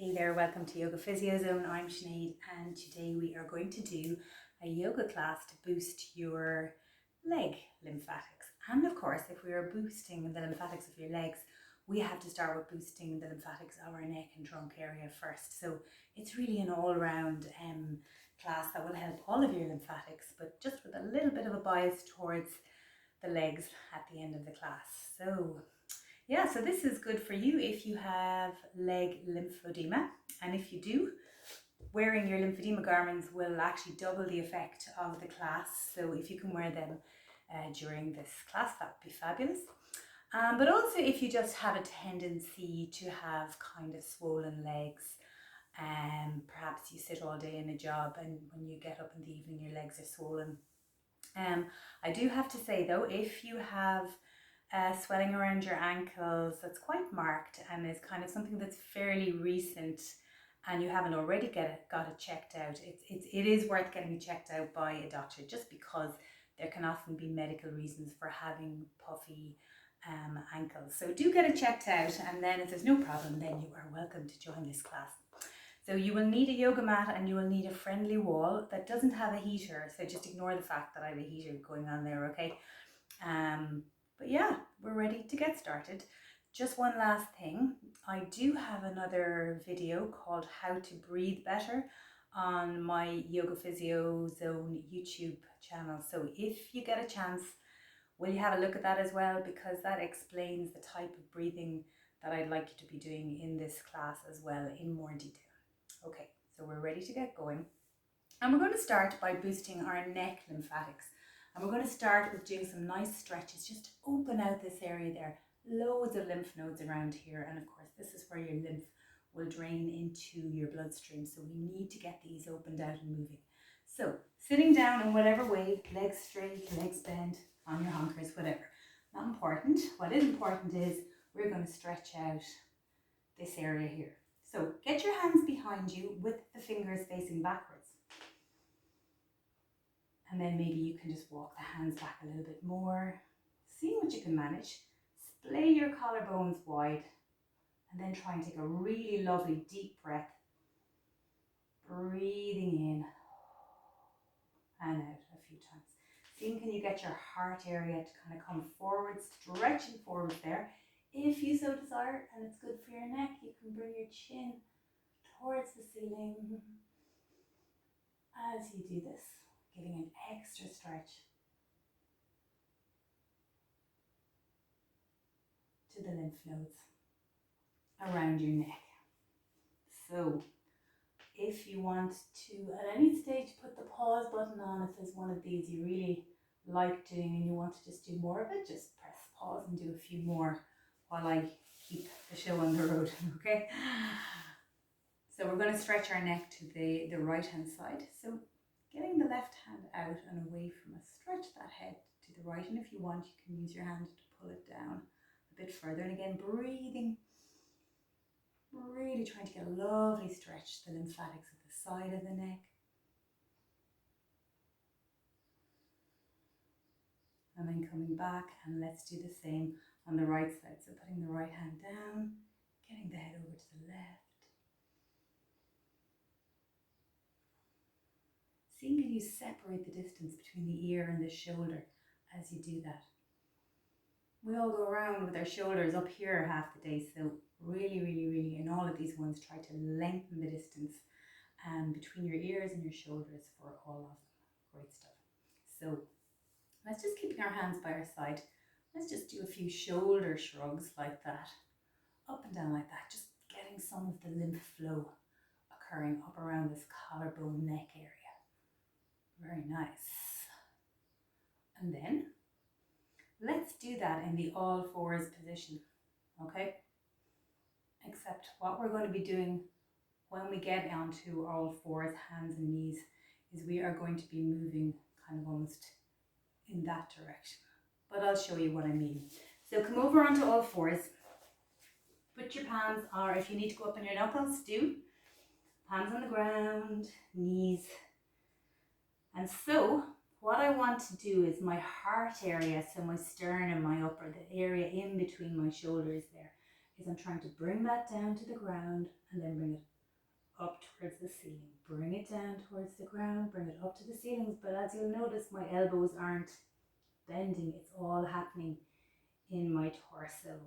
Hey there, welcome to Yoga Physio Zone. I'm Sinead and today we are going to do a yoga class to boost your leg lymphatics. And of course, if we are boosting the lymphatics of your legs, we have to start with boosting the lymphatics of our neck and trunk area first. So it's really an all-round class that will help all of your lymphatics, but just with a little bit of a bias towards the legs at the end of the class. So yeah, so this is good for you if you have leg lymphedema, and if you do, wearing your lymphedema garments will actually double the effect of the class. So if you can wear them during this class, that would be fabulous. But also if you just have a tendency to have kind of swollen legs, perhaps you sit all day in a job and when you get up in the evening your legs are swollen. I do have to say though, if you have swelling around your ankles that's quite marked and is kind of something that's fairly recent and you haven't already got it checked out, it is worth getting it checked out by a doctor, just because there can often be medical reasons for having puffy ankles. So do get it checked out, and then if there's no problem, then you are welcome to join this class. So you will need a yoga mat and you will need a friendly wall that doesn't have a heater, so just ignore the fact that I have a heater going on there, okay? But yeah, we're ready to get started. Just one last thing, I do have another video called How to Breathe Better on my Yoga Physio Zone YouTube channel. So if you get a chance, will you have a look at that as well, because that explains the type of breathing that I'd like you to be doing in this class as well in more detail. Okay, so we're ready to get going. And we're going to start by boosting our neck lymphatics. And we're going to start with doing some nice stretches just to open out this area there. Loads of lymph nodes around here. And of course, this is where your lymph will drain into your bloodstream. So we need to get these opened out and moving. So sitting down in whatever way, legs straight, legs bent, on your hunkers, whatever. Not important. What is important is we're going to stretch out this area here. So get your hands behind you with the fingers facing backwards. And then maybe you can just walk the hands back a little bit more, see what you can manage. Splay your collarbones wide, and then try and take a really lovely deep breath. Breathing in and out a few times. Seeing, can you get your heart area to kind of come forward, stretching forward there. If you so desire, and it's good for your neck, you can bring your chin towards the ceiling as you do this, giving an extra stretch to the lymph nodes around your neck. So if you want to at any stage put the pause button on, if there's one of these you really like doing and you want to just do more of it, just press pause and do a few more while I keep the show on the road. Okay, so we're going to stretch our neck to the right hand side. So getting the left hand out and away from us, stretch that head to the right, and if you want you can use your hand to pull it down a bit further. And again, breathing, really trying to get a lovely stretch to the lymphatics at the side of the neck. And then coming back, and let's do the same on the right side. So putting the right hand down, getting the head over to the left. Seeing, can you separate the distance between the ear and the shoulder as you do that? We all go around with our shoulders up here half the day, so really in all of these ones try to lengthen the distance between your ears and your shoulders for all of them. Great stuff. So let's just keeping our hands by our side. Let's just do a few shoulder shrugs like that, up and down like that, just getting some of the lymph flow occurring up around this collarbone neck area. Very nice. And then let's do that in the all fours position, okay? Except what we're going to be doing when we get onto all fours, hands and knees, is we are going to be moving kind of almost in that direction. But I'll show you what I mean. So come over onto all fours. Put your palms, or if you need to go up on your knuckles, do. Palms on the ground, knees. And so what I want to do is my heart area, so my sternum, my upper, the area in between my shoulders there, is I'm trying to bring that down to the ground and then bring it up towards the ceiling. Bring it down towards the ground, bring it up to the ceilings. But as you'll notice, my elbows aren't bending. It's all happening in my torso.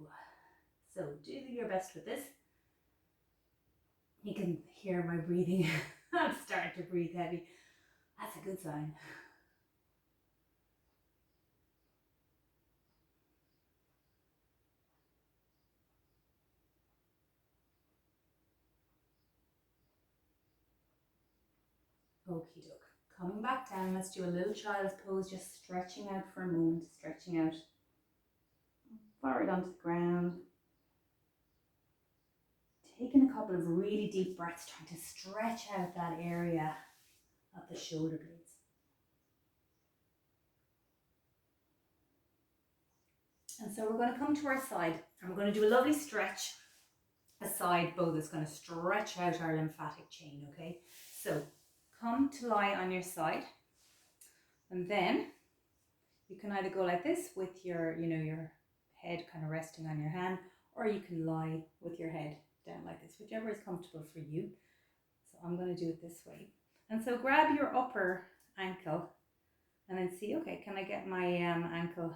So do your best with this. You can hear my breathing. I'm starting to breathe heavy. That's a good sign. Okie doke. Coming back down, let's do a little child's pose, just stretching out for a moment, stretching out forward onto the ground. Taking a couple of really deep breaths, trying to stretch out that area of the shoulder blades. And so we're going to come to our side and we're going to do a lovely stretch, a side bow that's going to stretch out our lymphatic chain, okay? So come to lie on your side, and then you can either go like this with your, your head kind of resting on your hand, or you can lie with your head down like this, whichever is comfortable for you. So I'm going to do it this way. And so grab your upper ankle and then see, okay, can I get my ankle,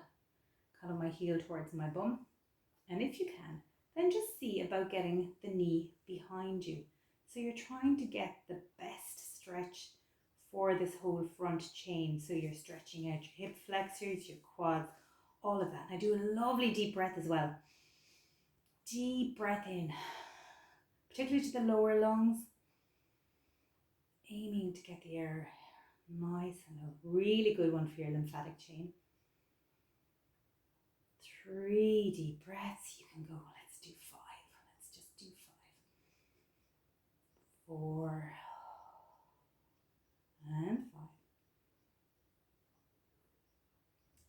kind of my heel towards my bum? And if you can, then just see about getting the knee behind you. So you're trying to get the best stretch for this whole front chain. So you're stretching out your hip flexors, your quads, all of that. And I do a lovely deep breath as well. Deep breath in, particularly to the lower lungs, aiming to get the air nice and a really good one for your lymphatic chain. 3 deep breaths. You can go, let's do 5. Let's just do 5. 4 and 5.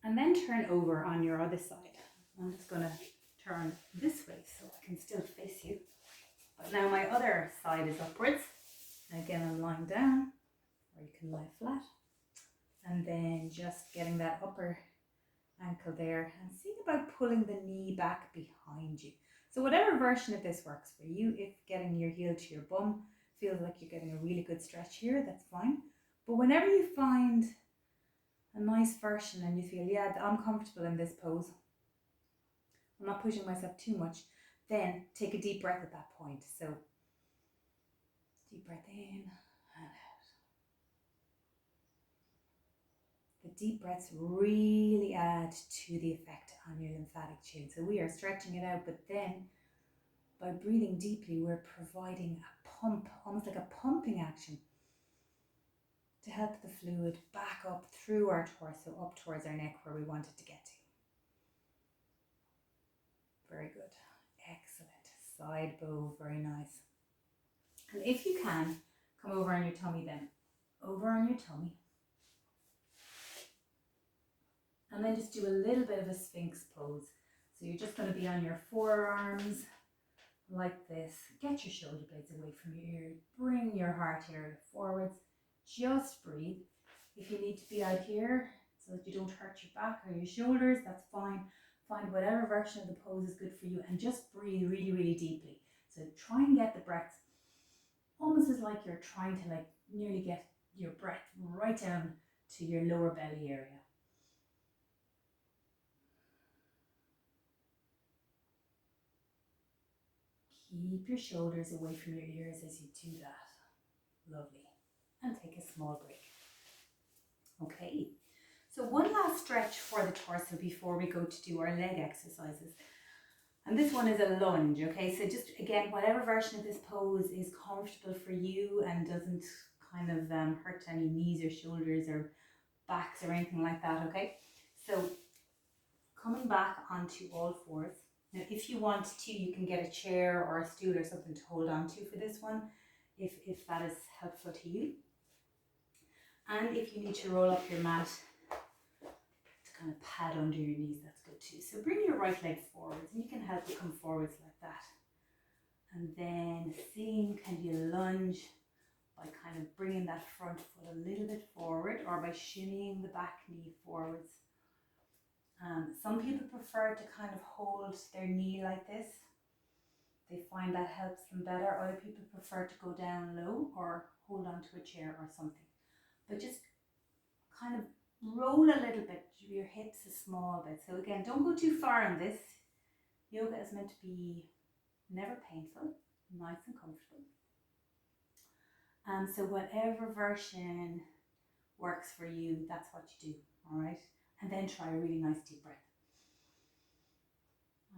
And then turn over on your other side. I'm just going to turn this way so I can still face you. But now my other side is upwards. And again, I'm lying down, or you can lie flat. And then just getting that upper ankle there and see about pulling the knee back behind you. So whatever version of this works for you, if getting your heel to your bum feels like you're getting a really good stretch here, that's fine. But whenever you find a nice version and you feel, yeah, I'm comfortable in this pose, I'm not pushing myself too much, then take a deep breath at that point. So deep breath in and out. The deep breaths really add to the effect on your lymphatic chain. So we are stretching it out, but then by breathing deeply, we're providing a pump, almost like a pumping action, to help the fluid back up through our torso, up towards our neck where we want it to get to. Very good. Excellent. Side bow, very nice. And if you can, come over on your tummy then. Over on your tummy. And then just do a little bit of a Sphinx pose. So you're just going to be on your forearms like this. Get your shoulder blades away from your ear. Bring your heart area forwards. Just breathe. If you need to be out here so that you don't hurt your back or your shoulders, that's fine. Find whatever version of the pose is good for you and just breathe really, really deeply. So try and get the breath almost as like you're trying to nearly get your breath right down to your lower belly area. Keep your shoulders away from your ears as you do that. Lovely. And take a small break. Okay. So one last stretch for the torso before we go to do our leg exercises. And this one is a lunge, okay? So just, again, whatever version of this pose is comfortable for you and doesn't kind of hurt any knees or shoulders or backs or anything like that, okay? So coming back onto all fours. Now, if you want to, you can get a chair or a stool or something to hold on to for this one, if that is helpful to you. And if you need to roll up your mat to kind of pad under your knees, that's good too. So bring your right leg forwards, and you can help it come forwards like that. And then seeing, can you lunge by kind of bringing that front foot a little bit forward, or by shimmying the back knee forwards. Some people prefer to kind of hold their knee like this. They find that helps them better. Other people prefer to go down low or hold on to a chair or something. But just kind of roll a little bit, your hips a small bit. So again, don't go too far on this. Yoga is meant to be never painful, nice and comfortable. So whatever version works for you, that's what you do, all right? And then try a really nice deep breath.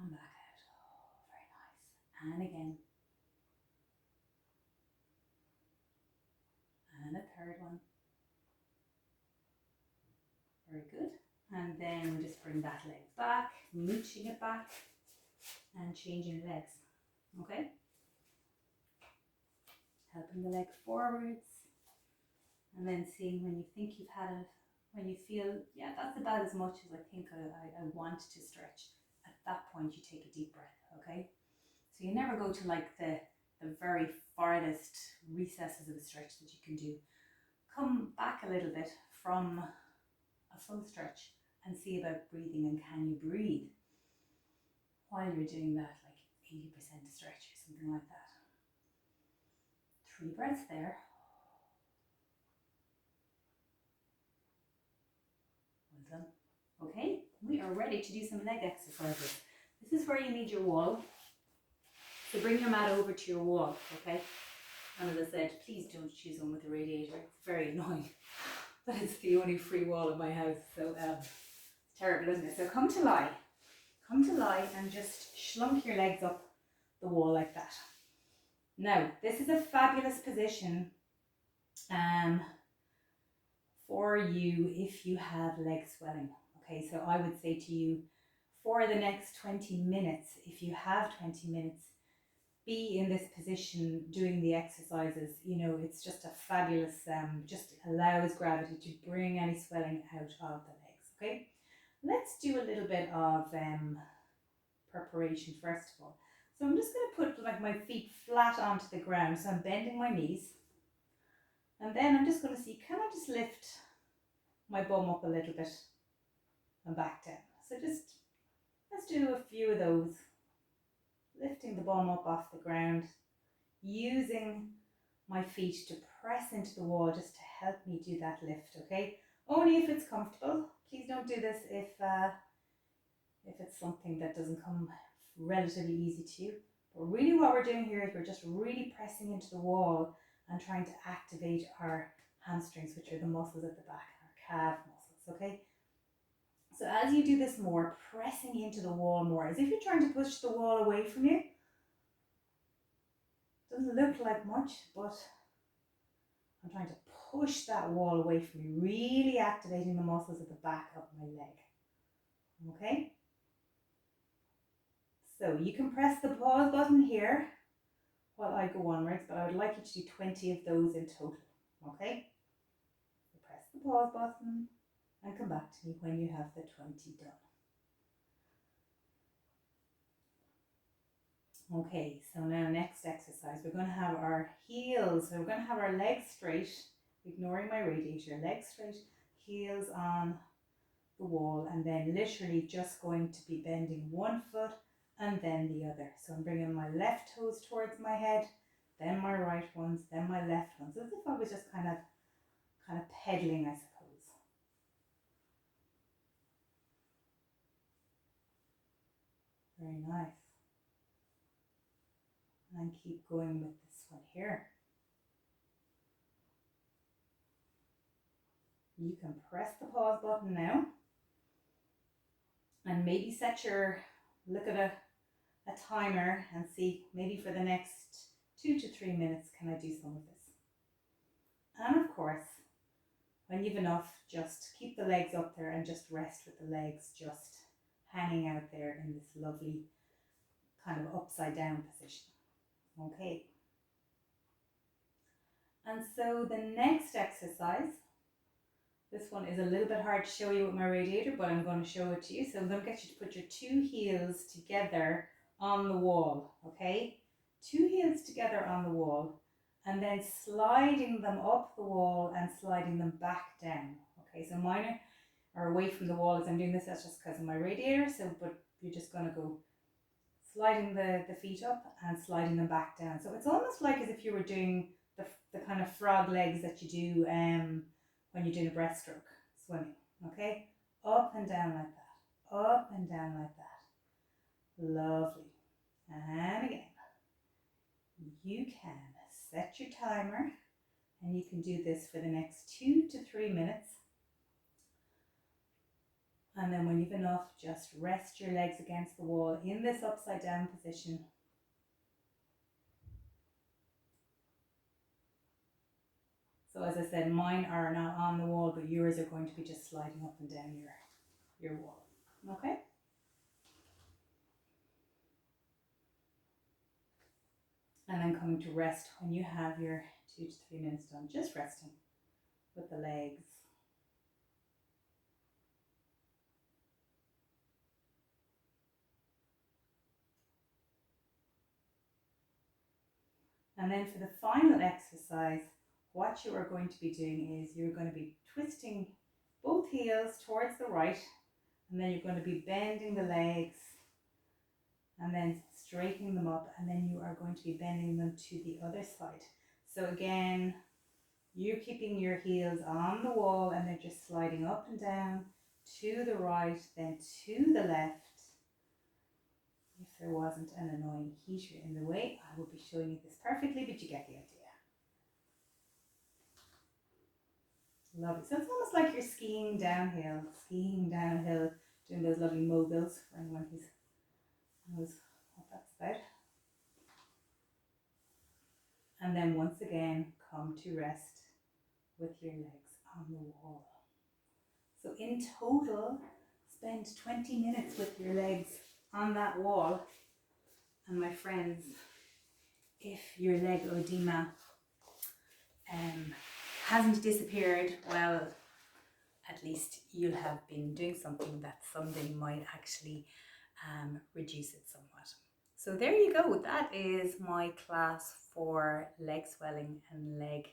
And back out. Oh, very nice. And again. And a third one. Very good. And then just bring that leg back, mooching it back, and changing legs. Okay? Helping the leg forwards. And then seeing when you think you've had it, when you feel, yeah, that's about as much as I think I want to stretch. At that point, you take a deep breath, okay? So you never go to like the very farthest recesses of the stretch that you can do. Come back a little bit from a full stretch and see about breathing, and can you breathe while you're doing that, like 80% stretch or something like that. 3 breaths there. Well done. Okay, we are ready to do some leg exercises. This is where you need your wall. So bring your mat over to your wall, okay? And as I said, please don't choose one with a radiator. It's very annoying. But it's the only free wall in my house, so it's terrible, isn't it? So come to lie. Come to lie and just schlunk your legs up the wall like that. Now, this is a fabulous position for you if you have leg swelling. Okay, so I would say to you, for the next 20 minutes, if you have 20 minutes, be in this position doing the exercises. You know, it's just a fabulous, just allows gravity to bring any swelling out of the legs, okay? Let's do a little bit of preparation first of all. So I'm just going to put like my feet flat onto the ground. So I'm bending my knees. And then I'm just going to see, can I just lift my bum up a little bit and back down? So just, let's do a few of those. Lifting the bum up off the ground, using my feet to press into the wall just to help me do that lift, okay? Only if it's comfortable. Please don't do this if it's something that doesn't come relatively easy to you. But really what we're doing here is we're just really pressing into the wall and trying to activate our hamstrings, which are the muscles at the back, our calf muscles, okay? So as you do this more, pressing into the wall more, as if you're trying to push the wall away from you. Doesn't look like much, but I'm trying to push that wall away from me, really activating the muscles at the back of my leg. Okay? So you can press the pause button here while I go onwards, but I would like you to do 20 of those in total. Okay? So press the pause button and come back to me when you have the 20 done. Okay, so now next exercise, we're going to have our heels, so we're going to have our legs straight, ignoring my radiator, legs straight, heels on the wall, and then literally just going to be bending one foot and then the other. So I'm bringing my left toes towards my head, then my right ones, then my left ones, as if I was just kind of pedaling, I suppose. Very nice. And keep going with this one here. You can press the pause button now and maybe look at a timer and see, maybe for the next 2 to 3 minutes, can I do some of this? And of course, when you've enough, just keep the legs up there and just rest with the legs just hanging out there in this lovely kind of upside down position. Okay. And so the next exercise, this one is a little bit hard to show you with my radiator, but I'm going to show it to you. So I'm going to get you to put your 2 heels together on the wall, okay? 2 heels together on the wall, and then sliding them up the wall and sliding them back down. Okay, so mine are away from the wall as I'm doing this. That's just because of my radiator. So, but you're just going to go sliding the feet up and sliding them back down. So it's almost like as if you were doing the kind of frog legs that you do when you're doing a breaststroke swimming. Okay, up and down like that, up and down like that. Lovely. And again, you can set your timer and you can do this for the next 2 to 3 minutes. And then when you've enough, just rest your legs against the wall in this upside down position. So as I said, mine are not on the wall, but yours are going to be just sliding up and down your wall. Okay? And then coming to rest when you have your 2 to 3 minutes done, just resting with the legs. And then for the final exercise, what you are going to be doing is you're going to be twisting both heels towards the right, and then you're going to be bending the legs and then straightening them up, and then you are going to be bending them to the other side. So again, you're keeping your heels on the wall and they're just sliding up and down to the right, then to the left. If there wasn't an annoying heater in the way, I would be showing you this perfectly, but you get the idea. Lovely. So it's almost like you're skiing downhill, doing those lovely moguls for anyone who knows what that's about. And then once again, come to rest with your legs on the wall. So in total, spend 20 minutes with your legs on that wall. And my friends, if your leg edema hasn't disappeared, well, at least you'll have been doing something that someday might actually reduce it somewhat. So there you go. That is my class for leg swelling and leg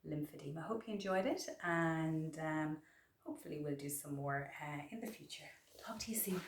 lymphedema. I hope you enjoyed it, and hopefully we'll do some more in the future. Talk to you soon.